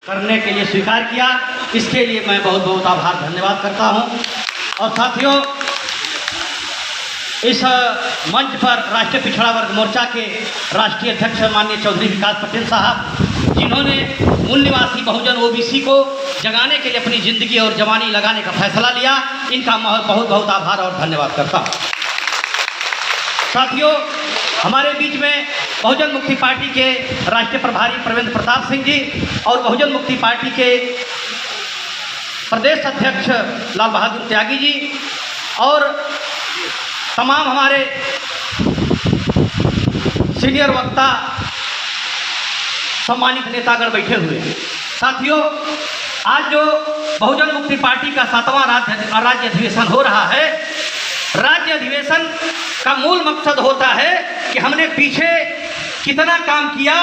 करने के लिए स्वीकार किया, इसके लिए मैं बहुत बहुत आभार धन्यवाद करता हूं। और साथियों, इस मंच पर राष्ट्रीय पिछड़ा वर्ग मोर्चा के राष्ट्रीय अध्यक्ष माननीय चौधरी विकास पटेल साहब, जिन्होंने मूल निवासी बहुजन ओबीसी को जगाने के लिए अपनी ज़िंदगी और जवानी लगाने का फैसला लिया, इनका बहुत बहुत आभार और धन्यवाद करता हूँ। साथियों, हमारे बीच में बहुजन मुक्ति पार्टी के राष्ट्रीय प्रभारी प्रवेंद्र प्रताप सिंह जी और बहुजन मुक्ति पार्टी के प्रदेश अध्यक्ष लाल बहादुर त्यागी जी और तमाम हमारे सीनियर वक्ता सम्मानित नेतागण बैठे हुए हैं। साथियों, आज जो बहुजन मुक्ति पार्टी का 7वां राज्य अधिवेशन हो रहा है, राज्य अधिवेशन का मूल मकसद होता है कि हमने पीछे कितना काम किया,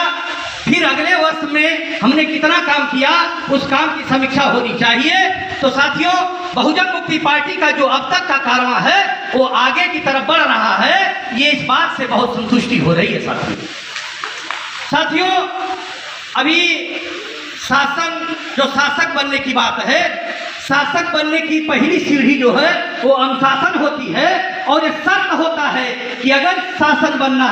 फिर अगले वर्ष में हमने कितना काम किया, उस काम की समीक्षा होनी चाहिए। तो साथियों, बहुजन मुक्ति पार्टी का जो अब तक का कारवां है वो आगे की तरफ बढ़ रहा है, ये इस बात से बहुत संतुष्टि हो रही है। साथियों, अभी शासक बनने की बात है, शासक बनने की पहली सीढ़ी जो है वो अनुशासन होती है, और ये शर्त होता है कि अगर शासक बनना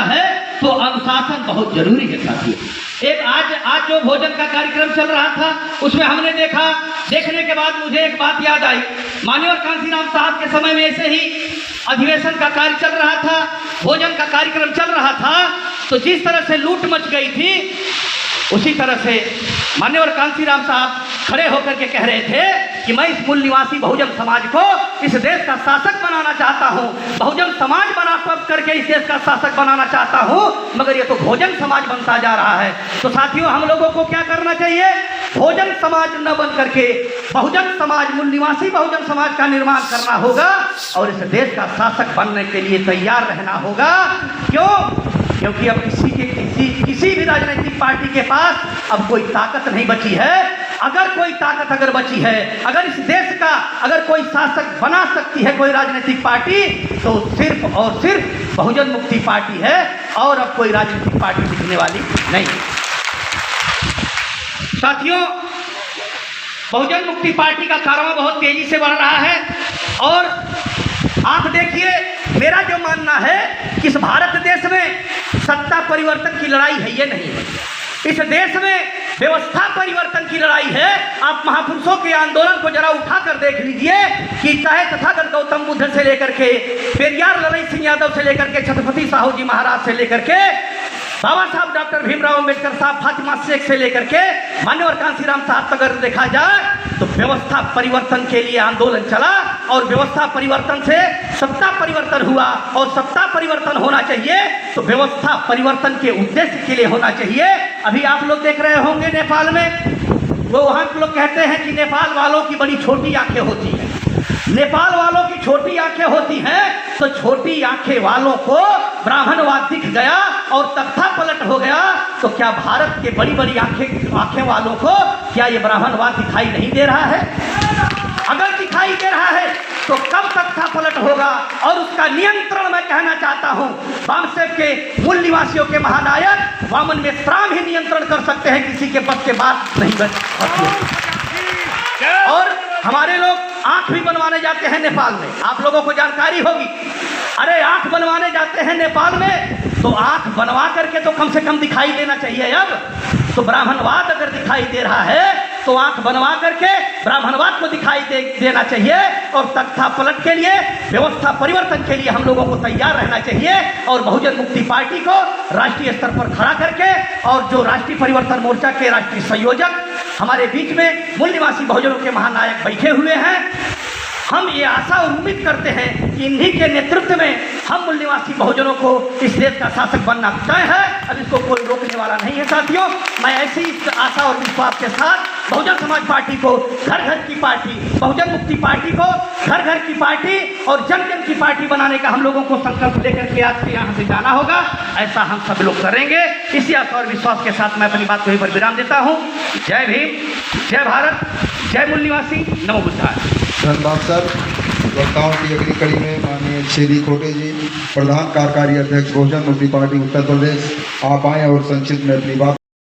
है तो अनुशासन बहुत जरूरी है। साथियों, एक आज जो भोजन का कार्यक्रम चल रहा था, उसमें हमने देखने के बाद मुझे एक बात याद आई। माननीय कांसीराम साहब के समय में ऐसे ही अधिवेशन का कार्य चल रहा था, भोजन का कार्यक्रम चल रहा था, तो जिस तरह से लूट मच गई थी, उसी तरह से माननीय कांसीराम साहब खड़े होकर के कह रहे थे कि मैं इस मूल निवासी बहुजन समाज को इस देश का शासक बनाना चाहता हूं, बहुजन समाज बना करके इस देश का शासक बनाना चाहता हूं, मगर ये तो भोजन समाज बनता जा रहा है। तो साथियों, हम लोगों को क्या करना चाहिए? भोजन समाज न बन करके बहुजन समाज, मूल निवासी बहुजन समाज का निर्माण करना होगा और इस देश का शासक बनने के लिए तैयार रहना होगा। क्योंकि अब किसी भी राजनीतिक पार्टी के पास अब कोई ताकत नहीं बची है। अगर कोई ताकत अगर बची है, अगर इस देश का अगर कोई शासक बना सकती है कोई राजनीतिक पार्टी, तो सिर्फ और सिर्फ बहुजन मुक्ति पार्टी है, और अब कोई राजनीतिक पार्टी दिखने वाली नहीं। साथियों, बहुजन मुक्ति पार्टी का कारवां बहुत तेजी से बढ़ रहा है, और आप देखिए, मेरा जो मानना है कि इस भारत देश में सत्ता परिवर्तन की लड़ाई है, ये नहीं है। इस देश में व्यवस्था परिवर्तन की लड़ाई है। आप महापुरुषों के आंदोलन को जरा उठाकर देख लीजिए कि चाहे तथागत गौतम बुद्ध से लेकर के पेरियार लड़ई सिंह यादव से लेकर के छत्रपति साहू जी महाराज से लेकर के बाबा साहब डॉक्टर भीमराव अंबेडकर साहब, फातिमा शेख से लेकर के मान्यवर कांसीराम साहब तक अगर देखा जाए तो व्यवस्था परिवर्तन के लिए आंदोलन चला, और व्यवस्था परिवर्तन से सत्ता परिवर्तन हुआ, और सत्ता परिवर्तन होना चाहिए तो व्यवस्था परिवर्तन के उद्देश्य के लिए होना चाहिए। अभी आप लोग देख रहे होंगे नेपाल में, वो वहाँ के लोग कहते हैं कि नेपाल वालों की बड़ी छोटी आंखें होती हैं। नेपाल वालों की छोटी आंखें होती हैं, तो छोटी आंखें वालों को ब्राह्मणवाद दिख गया और तख्ता पलट हो गया, तो क्या भारत के बड़ी बड़ी आंखें वालों को क्या ये ब्राह्मणवाद दिखाई नहीं दे रहा है? अगर दिखाई दे रहा है तो कब तख्ता पलट होगा? और उसका नियंत्रण मैं कहना चाहता हूं, वामसेव के मूल निवासियों के महानायक वामन मेश्राम ही नियंत्रण कर सकते हैं, किसी के बस के बात नहीं बच सकती। और हमारे लोग आंख भी बनवाने जाते हैं नेपाल में, आप लोगों को जानकारी होगी। अरे आंख बनवाने जाते हैं नेपाल में, तो आंख बनवा करके तो कम से कम दिखाई देना चाहिए। अब तो ब्राह्मणवाद अगर दिखाई दे रहा है तो आंख बनवा करके ब्राह्मणवाद को दिखाई देना चाहिए, और तख्ता पलट के लिए, व्यवस्था परिवर्तन के लिए हम लोगों को तैयार रहना चाहिए। और बहुजन मुक्ति पार्टी को राष्ट्रीय स्तर पर खड़ा करके, और जो राष्ट्रीय परिवर्तन मोर्चा के राष्ट्रीय संयोजक हमारे बीच में मूल निवासी बहुजनों के महानायक बैठे हुए हैं, हम ये आशा और उम्मीद करते हैं कि इन्हीं के नेतृत्व में हम मूल निवासी बहुजनों को इस देश का शासक बनना तय है। अब इसको कोई रोकने वाला नहीं है। साथियों, मैं ऐसी आशा और विश्वास के साथ बहुजन समाज पार्टी को घर घर की पार्टी, बहुजन मुक्ति पार्टी को घर घर की पार्टी और जन जन की पार्टी बनाने का हम लोगों को संकल्प लेकर के आज से यहाँ से जाना होगा। ऐसा हम सब लोग करेंगे। इसी आशा और विश्वास के साथ मैं अपनी बात को यहीं पर विराम देता हूँ। जय भीम, जय भारत, जय मूल निवासी, नमो बुद्धाय। धन्यवाद सर। वक्ताओं की अगली कड़ी में माननीय श्री खोटे जी, प्रधान कार्यकारी अध्यक्ष बहुजन मुक्ति पार्टी उत्तर प्रदेश, आप आए और संक्षिप्त में अपनी बात